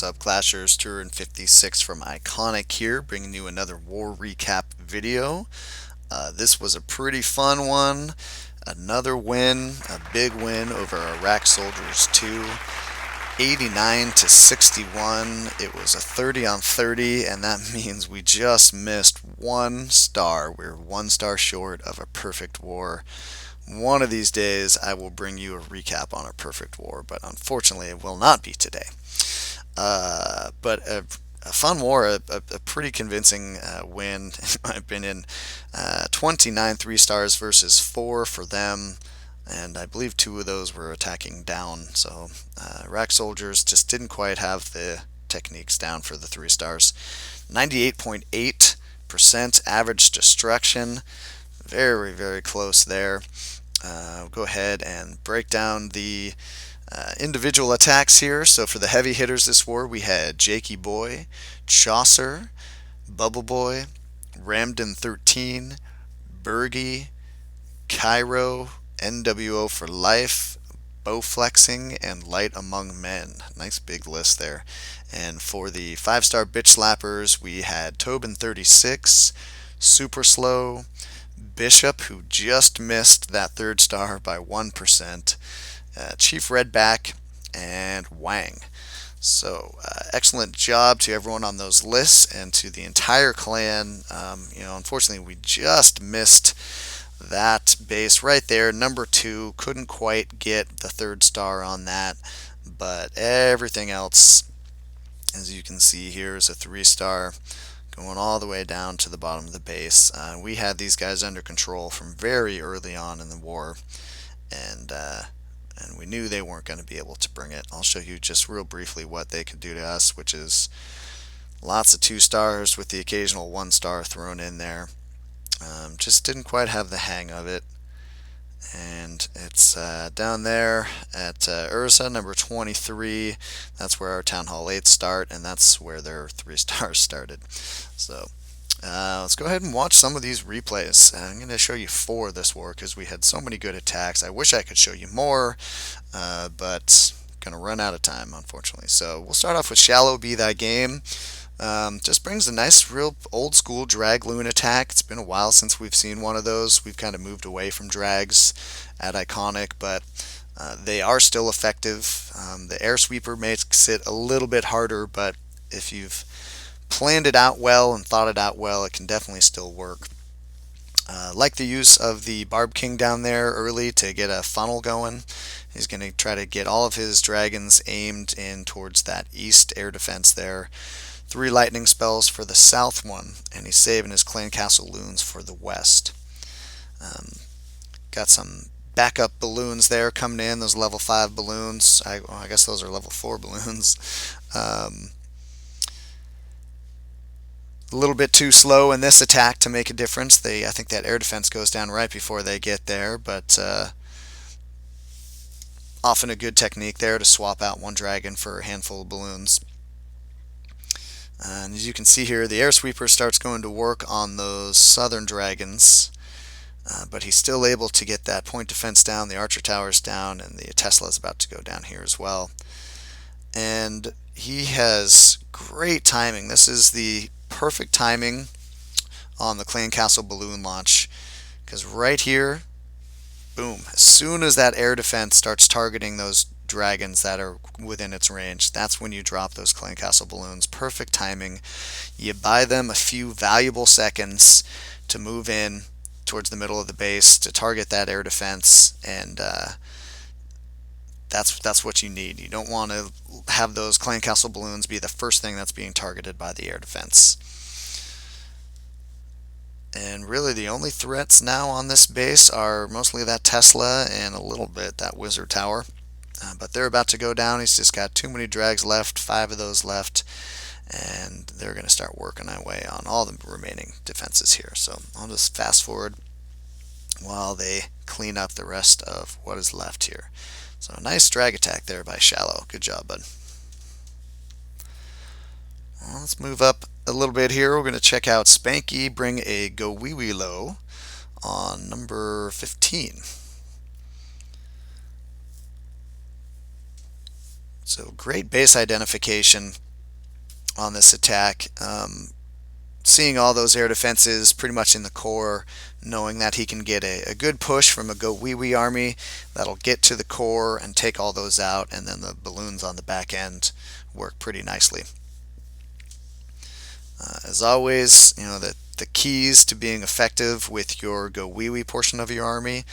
What's up, Clashers? 256 from iKonik here, bringing you another war recap video. This was a pretty fun one. Another win, a big win over Iraq Soldiers 2, 89 to 61. It was a 30 on 30, and that means we just missed 1 star. We're 1 star short of a perfect war. One of these days, I will bring you a recap on a perfect war, but unfortunately, it will not be today. But a fun war, a pretty convincing win, in my opinion. 29 3 stars versus 4 for them, and I believe 2 of those were attacking down. So Iraq Soldiers just didn't quite have the techniques down for the 3 stars. 98.8% average destruction. Very, very close there. We'll go ahead and break down the individual attacks here. So for the heavy hitters this war, we had Jakeyboi, Chaucer, BubbleBoy, Ramden 13, Bergy, Kyro, NWO for life, bowflexing, and light among men. Nice big list there. And for the 5-star bitch slappers, we had Tobin 36, super slow, Bishop, who just missed that 3rd star by 1%, Chief Redback, and WanG. So excellent job to everyone on those lists and to the entire clan. Unfortunately, we just missed that base right there. Number 2, couldn't quite get the 3rd star on that, but everything else, as you can see here, is a 3-star. Going all the way down to the bottom of the base. We had these guys under control from very early on in the war, and we knew they weren't going to be able to bring it. I'll show you just real briefly what they could do to us, which is lots of 2-stars with the occasional 1-star thrown in there. Just didn't quite have the hang of it. And it's down there at Urza, number 23. That's where our Town Hall 8s start, and that's where their 3-stars started. So let's go ahead and watch some of these replays. I'm going to show you 4 this war because we had so many good attacks. I wish I could show you more, but going to run out of time, unfortunately. So we'll start off with ShalowBeThyGame. Just brings a nice, real old school drag loon attack. It's been a while since we've seen one of those. We've kind of moved away from drags at iKonik, but they are still effective. The air sweeper makes it a little bit harder, but if you've planned it out well and thought it out well, it can definitely still work. Like the use of the Barb King down there early to get a funnel going. He's going to try to get all of his dragons aimed in towards that east air defense there. 3 lightning spells for the south one, and he's saving his clan castle loons for the west. Got some backup balloons there coming in, those level 5 balloons. I guess those are level 4 balloons. A little bit too slow in this attack to make a difference. I think that air defense goes down right before they get there, but often a good technique there to swap out 1 dragon for a handful of balloons. And as you can see here, the air sweeper starts going to work on those southern dragons, but he's still able to get that point defense down, the archer towers down, and the Tesla is about to go down here as well. And he has great timing. This is the perfect timing on the clan castle balloon launch, because right here, boom, as soon as that air defense starts targeting those dragons that are within its range, that's when you drop those clan castle balloons. Perfect timing. You buy them a few valuable seconds to move in towards the middle of the base to target that air defense, and that's what you need. You don't want to have those clan castle balloons be the first thing that's being targeted by the air defense. And really the only threats now on this base are mostly that Tesla and a little bit that wizard tower. But they're about to go down. He's just got too many drags left, 5 of those left, and they're going to start working their way on all the remaining defenses here. So I'll just fast forward while they clean up the rest of what is left here. So a nice drag attack there by Shallow. Good job, bud. Well, let's move up a little bit here. We're going to check out Spanky bring a gowiwilo on number 15. So great base identification. on this attack. Seeing all those air defenses pretty much in the core, knowing that he can get a good push from a gowiwi army that'll get to the core and take all those out, and then the balloons on the back end work pretty nicely. As always, the keys to being effective with your gowiwi portion of your army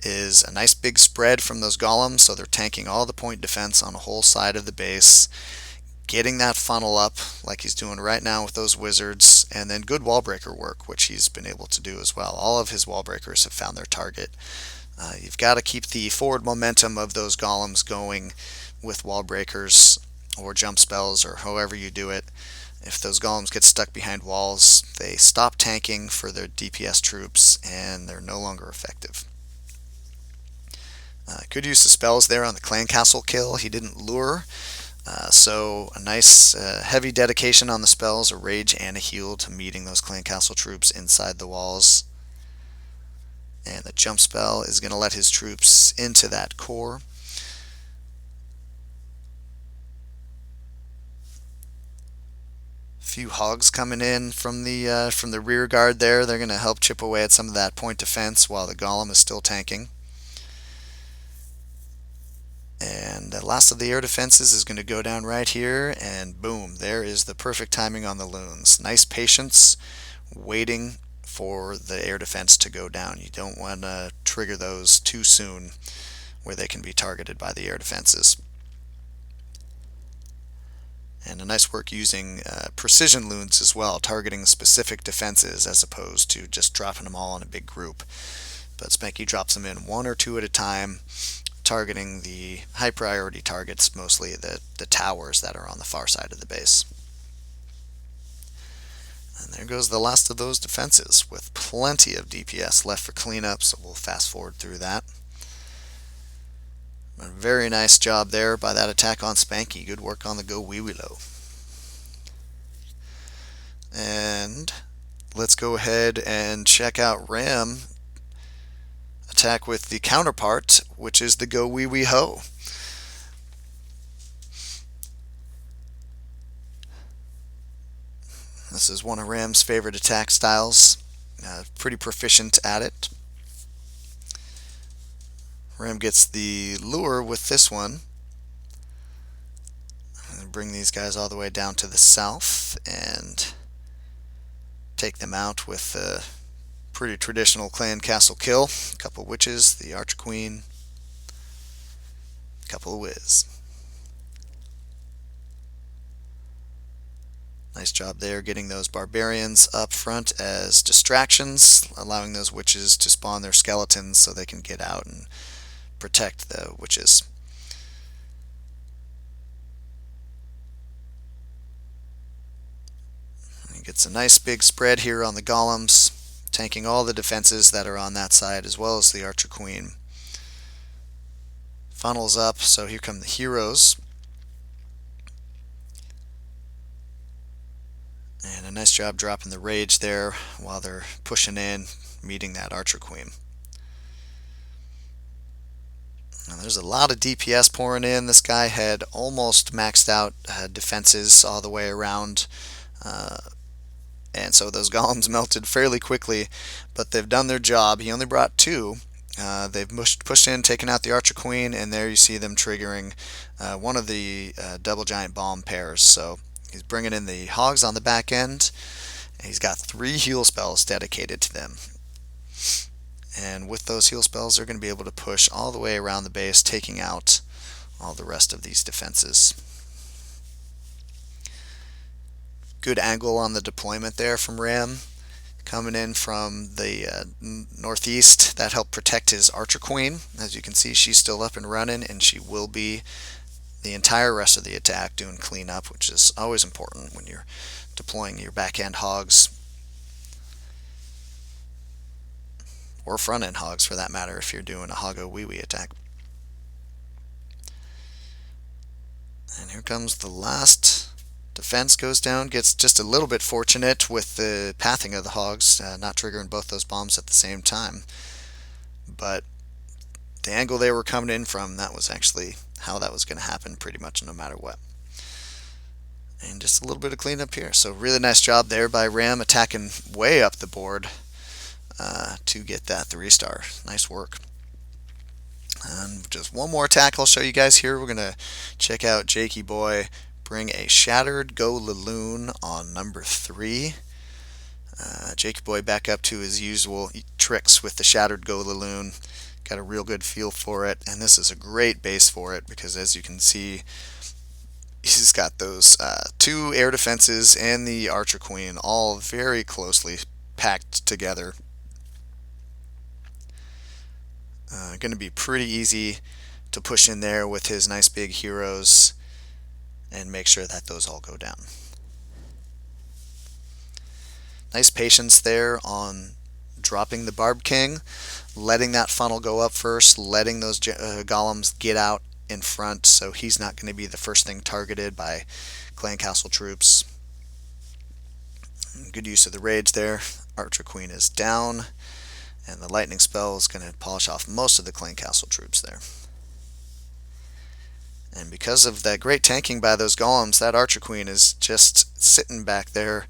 is a nice big spread from those golems, so they're tanking all the point defense on a whole side of the base, getting that funnel up like he's doing right now with those wizards, and then good wall breaker work, which he's been able to do as well. All of his wall breakers have found their target. You've got to keep the forward momentum of those golems going with wall breakers or jump spells or however you do it. If those golems get stuck behind walls, they stop tanking for their DPS troops and they're no longer effective. Could use the spells there on the clan castle kill. He didn't lure, so a nice heavy dedication on the spells, a rage and a heal to meeting those clan castle troops inside the walls. And the jump spell is going to let his troops into that core. Few hogs coming in from the rear guard there. They're going to help chip away at some of that point defense while the golem is still tanking. And the last of the air defenses is going to go down right here, and boom, there is the perfect timing on the loons. Nice patience, waiting for the air defense to go down. You don't want to trigger those too soon where they can be targeted by the air defenses. And a nice work using precision loons as well, targeting specific defenses as opposed to just dropping them all in a big group. But Spanky drops them in one or two at a time, targeting the high priority targets, mostly the towers that are on the far side of the base. And there goes the last of those defenses, with plenty of DPS left for cleanup, so we'll fast forward through that. A very nice job there by that attack on Spanky. Good work on the gowiwilo. And let's go ahead and check out Ram attack with the counterpart, which is the gowiwiho. This is one of Ram's favorite attack styles. Pretty proficient at it. Ram gets the lure with this one. I'm going to bring these guys all the way down to the south and take them out with a pretty traditional clan castle kill. A couple witches, the archer queen, a couple of whiz. Nice job there getting those barbarians up front as distractions, allowing those witches to spawn their skeletons so they can get out and protect the witches. He gets a nice big spread here on the golems, tanking all the defenses that are on that side as well as the archer queen. Funnels up, so here come the heroes. And a nice job dropping the rage there while they're pushing in, meeting that archer queen. Now, there's a lot of DPS pouring in. This guy had almost maxed out defenses all the way around, and so those golems melted fairly quickly, but they've done their job. He only brought two. They've pushed in, taken out the archer queen, and there you see them triggering one of the double giant bomb pairs. So he's bringing in the hogs on the back end, and he's got 3 heal spells dedicated to them. And with those heal spells, they're going to be able to push all the way around the base, taking out all the rest of these defenses. Good angle on the deployment there from Ram. Coming in from the northeast, that helped protect his archer queen. As you can see, she's still up and running, and she will be the entire rest of the attack doing cleanup, which is always important when you're deploying your back-end hogs. Or front-end hogs, for that matter, if you're doing a gowiwi attack. And here comes the last defense, goes down, gets just a little bit fortunate with the pathing of the hogs, not triggering both those bombs at the same time. But the angle they were coming in from, that was actually how that was going to happen pretty much no matter what. And just a little bit of cleanup here. So really nice job there by Ram, attacking way up the board to get that 3-star. Nice work. And just one more attack I'll show you guys here. We're going to check out Jakeyboi bring a shattered golaloon on number 3. Jakeyboi back up to his usual tricks with the shattered golaloon. Got a real good feel for it, and this is a great base for it because, as you can see, he's got those 2 air defenses and the Archer Queen all very closely packed together. Going to be pretty easy to push in there with his nice big heroes and make sure that those all go down. Nice patience there on dropping the Barb King, letting that funnel go up first, letting those golems get out in front so he's not going to be the first thing targeted by clan castle troops. Good use of the rage there. Archer Queen is down, and the lightning spell is going to polish off most of the clan castle troops there. And because of that great tanking by those golems, that Archer Queen is just sitting back there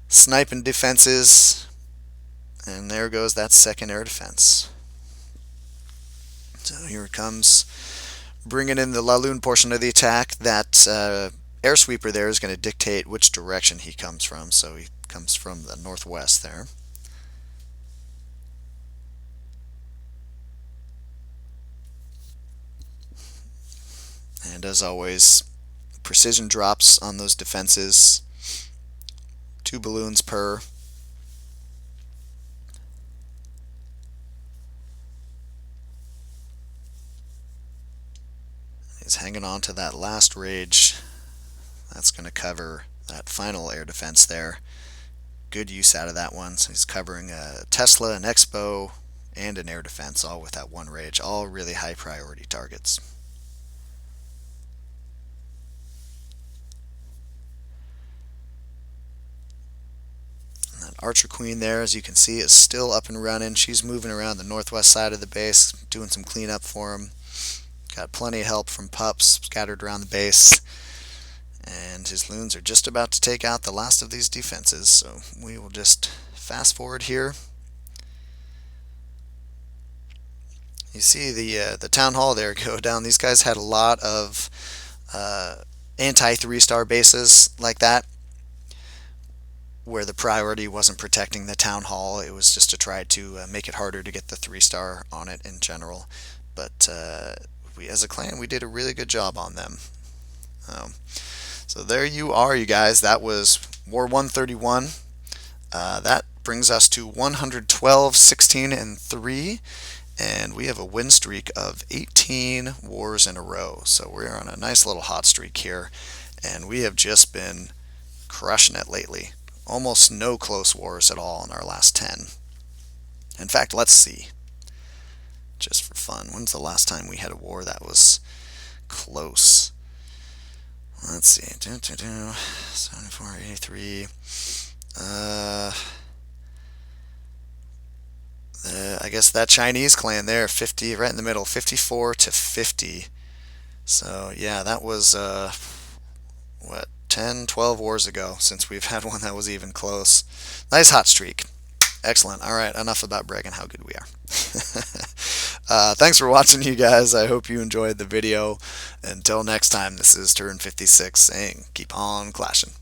sniping defenses, and there goes that second air defense. So here it comes, bringing in the Laloon portion of the attack. That air sweeper there is going to dictate which direction he comes from, so he comes from the northwest there. And as always, precision drops on those defenses, 2 balloons per. He's hanging on to that last rage. That's going to cover that final air defense there. Good use out of that one. So he's covering a Tesla, an Expo, and an air defense, all with that 1 rage. All really high priority targets. Archer Queen there, as you can see, is still up and running. She's moving around the northwest side of the base, doing some cleanup for him. Got plenty of help from pups scattered around the base. And his loons are just about to take out the last of these defenses, so we will just fast forward here. You see the town hall there go down. These guys had a lot of anti-3-star bases like that, where the priority wasn't protecting the town hall. It was just to try to make it harder to get the 3-star on it in general. But we, as a clan, we did a really good job on them. So there you are, you guys. That was War 131. That brings us to 112, 16, and 3. And we have a win streak of 18 wars in a row. So we're on a nice little hot streak here. And we have just been crushing it lately. Almost no close wars at all in our last 10. In fact, let's see. Just for fun, when's the last time we had a war that was close? Let's see. 74, 83. I guess that Chinese clan there, 50, right in the middle, 54 to 50. So yeah, that was what, 10, 12 wars ago since we've had one that was even close. Nice hot streak. Excellent. All right, enough about bragging how good we are. Thanks for watching, you guys. I hope you enjoyed the video. Until next time, this is Turn 56 saying keep on clashing.